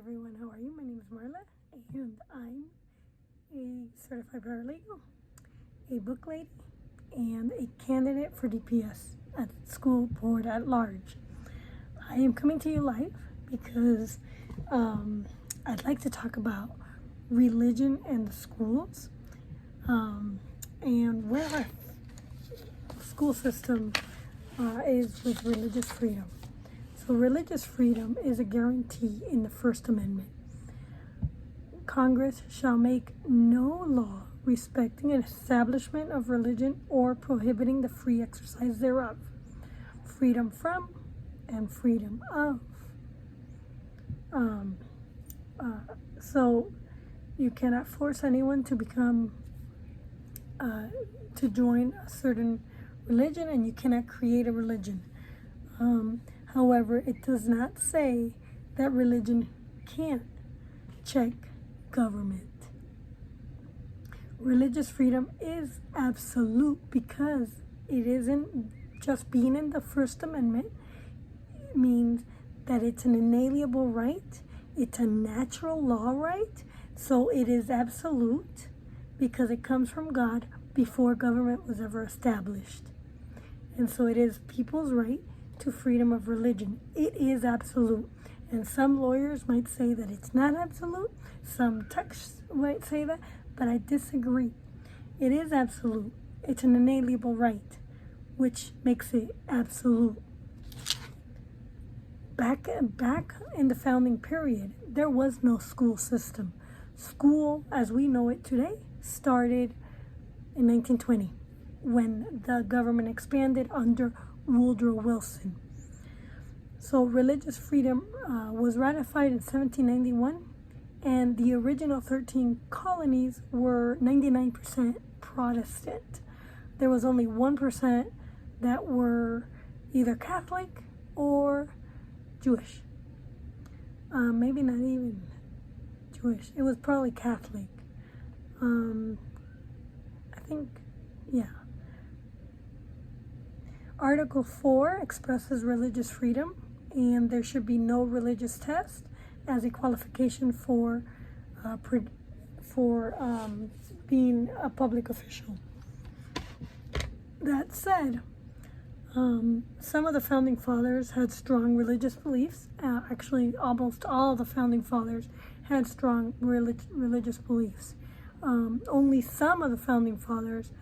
everyone, how are you? My name is Marla, and I'm a certified paralegal, a book lady, and a candidate for DPS at school board at large. I am coming to you live because I'd like to talk about religion and the schools, and where our school system is with religious freedom. So religious freedom is a guarantee in the First Amendment. Congress shall make no law respecting an establishment of religion or prohibiting the free exercise thereof. Freedom from and freedom of. So you cannot force anyone to become, to join a certain religion, and you cannot create a religion. However, it does not say that religion can't check government. Religious freedom is absolute because it isn't just being in the First Amendment. It means that it's an inalienable right. It's a natural law right. So it is absolute because it comes from God before government was ever established. And so it is people's right to freedom of religion. It is absolute. And some lawyers might say that it's not absolute. Some texts might say that, but I disagree. It is absolute. It's an inalienable right, which makes it absolute. Back in the founding period, there was no school system. School, as we know it today, started in 1920 when the government expanded under Woodrow Wilson. So religious freedom was ratified in 1791, and the original 13 colonies were 99% Protestant. There was only 1% that were either Catholic or Jewish. Maybe not even Jewish. It was probably Catholic. I think, yeah. Article 4 expresses religious freedom, and there should be no religious test as a qualification for being a public official. That said, some of the founding fathers had strong religious beliefs. Actually, almost all the founding fathers had strong religious beliefs. Only some of the founding fathers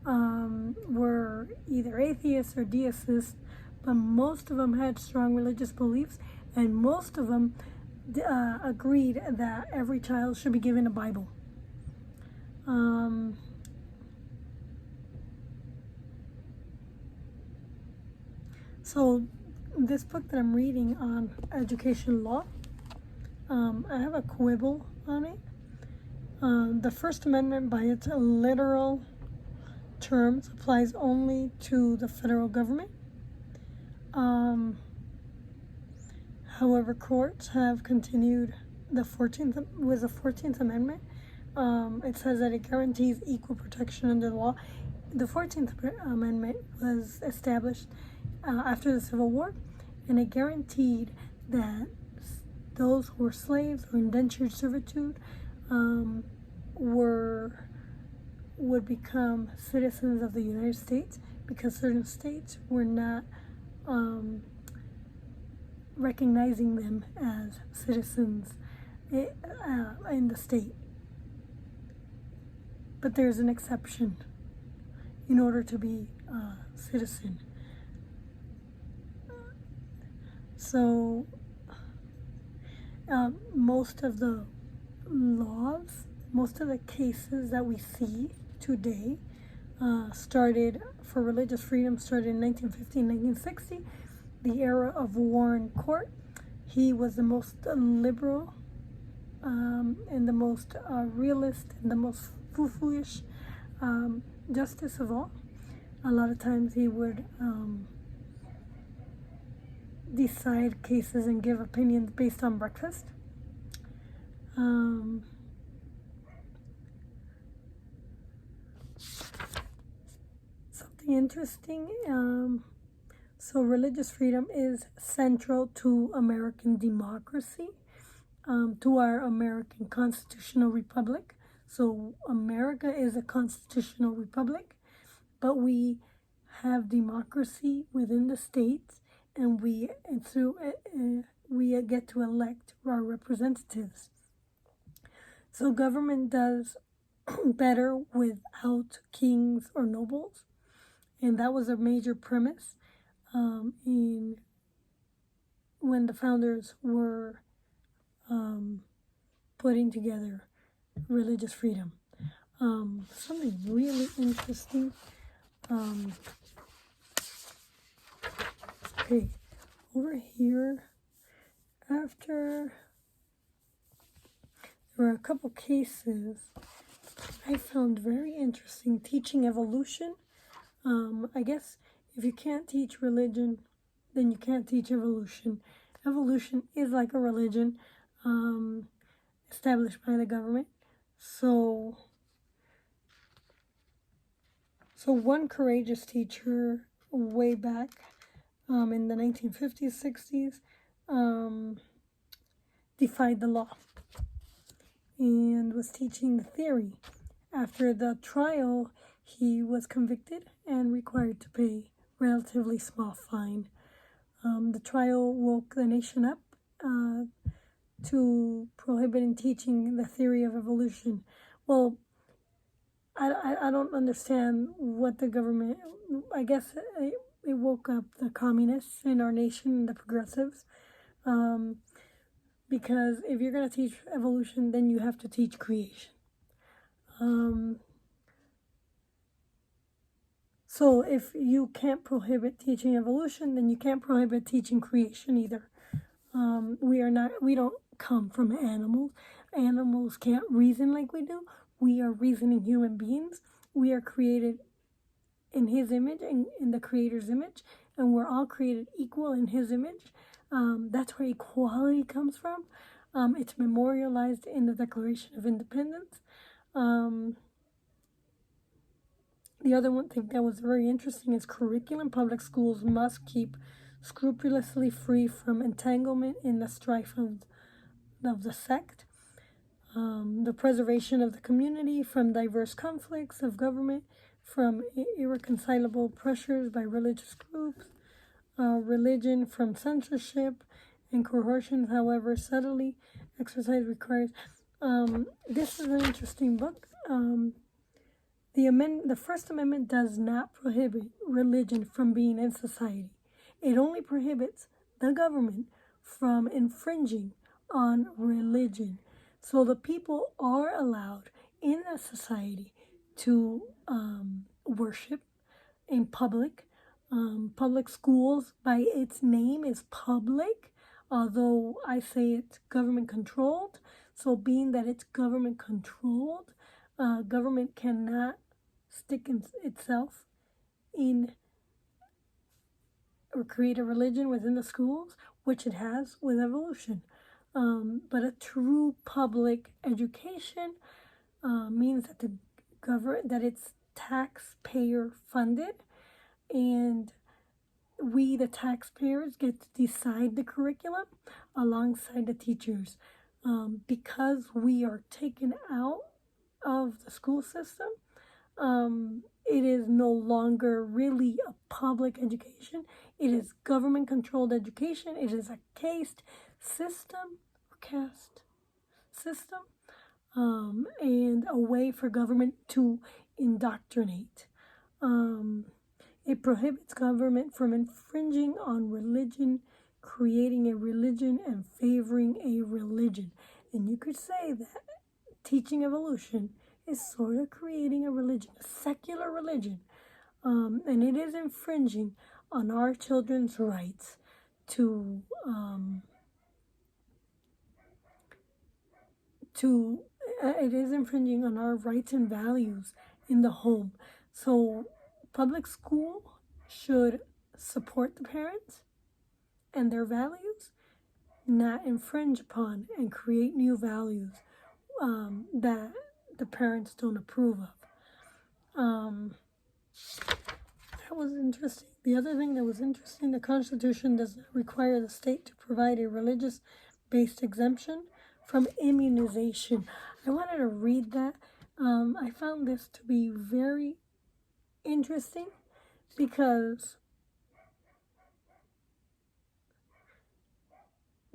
were either atheists or deists, but most of them had strong religious beliefs, and most of them agreed that every child should be given a Bible. So this book that I'm reading on education law, I have a quibble on it. The First Amendment, by its literal terms, applies only to the federal government. However, courts have continued the 14th Amendment. It says that it guarantees equal protection under the law. The 14th Amendment was established after the Civil War, and it guaranteed that those who were slaves or indentured servitude would become citizens of the United States, because certain states were not recognizing them as citizens in the state. But there's an exception in order to be a citizen. So most of the laws, most of the cases that we see today started for religious freedom started in 1950, 1960, the era of Warren Court. He was the most liberal and the most realist and the most foolish justice of all. A lot of times he would decide cases and give opinions based on breakfast. Something interesting, so religious freedom is central to American democracy. to our American constitutional republic. So America is a constitutional republic, but we have democracy within the states, and we get to elect our representatives. So government does better without kings or nobles, and that was a major premise in when the founders were putting together religious freedom. Something really interesting. Okay, over here, after there were a couple cases I found very interesting. Teaching evolution. I guess if you can't teach religion, then you can't teach evolution. Evolution is like a religion established by the government. So one courageous teacher way back in the 1950s, 60s defied the law and was teaching the theory. After the trial, he was convicted and required to pay a relatively small fine. The trial woke the nation up to prohibiting teaching the theory of evolution. Well, I don't understand what the government, I guess it woke up the communists in our nation, the progressives, because if you're going to teach evolution, then you have to teach creation. So if you can't prohibit teaching evolution, then you can't prohibit teaching creation either. We don't come from animals. Animals can't reason like we do. We are reasoning human beings. We are created in His image and in the Creator's image, and we're all created equal in His image. That's where equality comes from. It's memorialized in the Declaration of Independence. The other one thing that was very interesting is curriculum. Public schools must keep scrupulously free from entanglement in the strife of the sect. The preservation of the community from diverse conflicts of government, from irreconcilable pressures by religious groups, religion from censorship and coercion, however subtly exercise requires. This is an interesting book. The First Amendment does not prohibit religion from being in society. It only prohibits the government from infringing on religion. So the people are allowed in a society to worship in public. Public schools, by its name, is public, although I say it's government controlled. So being that it's government controlled, government cannot stick itself in or create a religion within the schools, which it has with evolution. But a true public education means that that it's taxpayer funded, and we, the taxpayers, get to decide the curriculum alongside the teachers. Because we are taken out of the school system, it is no longer really a public education. It is government controlled education. It is a caste system or caste system, and a way for government to indoctrinate. It prohibits government from infringing on religion, creating a religion, and favoring a religion. And you could say that teaching evolution is sort of creating a religion, a secular religion. And it is infringing on our children's rights to it is infringing on our rights and values in the home. So public school should support the parents and their values, not infringe upon and create new values that the parents don't approve of. That was interesting. The other thing that was interesting, the Constitution does not require the state to provide a religious-based exemption from immunization. I wanted to read that. I found this to be very interesting because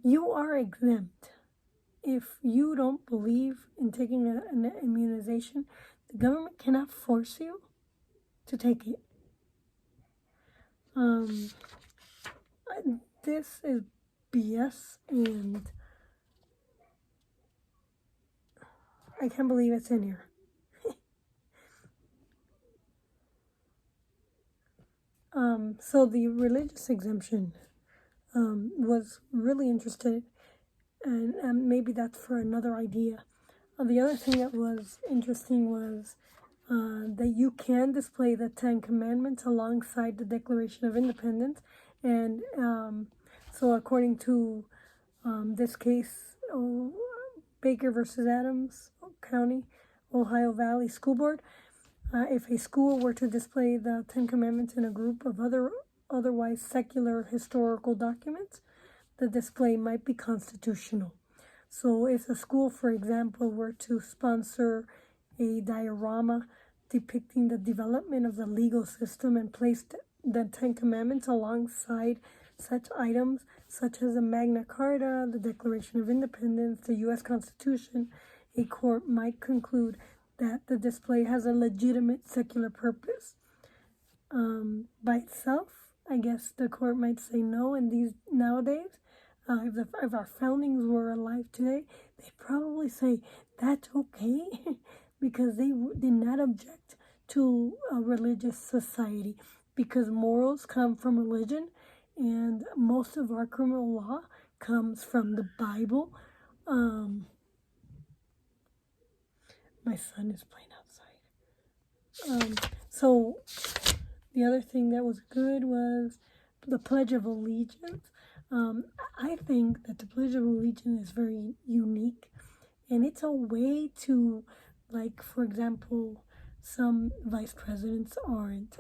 you are exempt. If you don't believe in taking an immunization, the government cannot force you to take it. This is BS, and I can't believe it's in here. So the religious exemption was really interested, and maybe that's for another idea. The other thing that was interesting was that you can display the Ten Commandments alongside the Declaration of Independence. And so according to this case, Baker versus Adams County, Ohio Valley School Board, if a school were to display the Ten Commandments in a group of otherwise secular historical documents, the display might be constitutional. So if a school, for example, were to sponsor a diorama depicting the development of the legal system and placed the Ten Commandments alongside such items such as the Magna Carta, the Declaration of Independence, the U.S. Constitution, a court might conclude that the display has a legitimate secular purpose. By itself, I guess the court might say no. And these nowadays, if our foundings were alive today, they'd probably say that's okay because they did not object to a religious society, because morals come from religion, and most of our criminal law comes from the Bible. My son is playing outside. So the other thing that was good was the Pledge of Allegiance. I think that the Pledge of Allegiance is very unique, and it's a way to, like, for example, some vice presidents aren't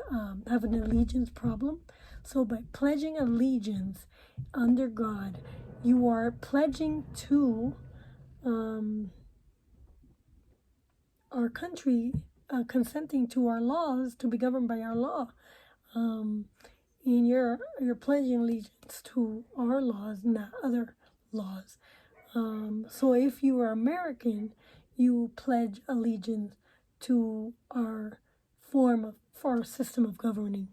have an allegiance problem. So by pledging allegiance under God, you are pledging to our country, consenting to our laws, to be governed by our law. And you're pledging allegiance to our laws, not other laws. So if you are American, you pledge allegiance to our our system of governing.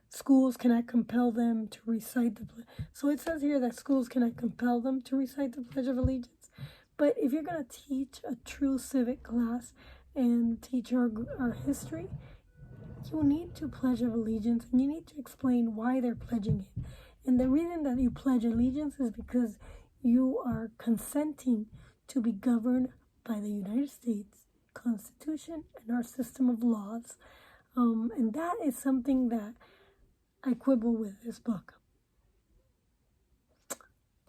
Schools cannot compel them to recite the pledge. So it says here that schools cannot compel them to recite the Pledge of Allegiance. But if you're going to teach a true civic class and teach our history, you need to pledge of allegiance, and you need to explain why they're pledging it. And the reason that you pledge allegiance is because you are consenting to be governed by the United States Constitution and our system of laws. And that is something that I quibble with this book.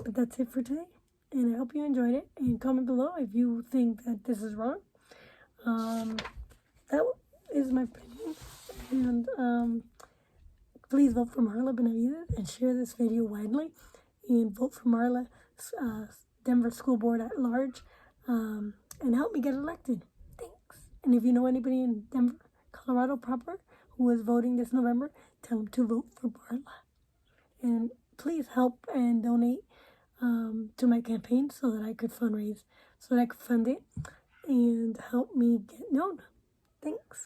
But that's it for today, and I hope you enjoyed it. And comment below if you think that this is wrong. That is my opinion. And please vote for Marla Benavides and share this video widely. And vote for Marla, Denver School Board at large, and help me get elected. Thanks. And if you know anybody in Denver, Colorado proper, who is voting this November, tell them to vote for Marla. And please help and donate to my campaign so that I could fundraise, so that I could fund it and help me get known. Thanks.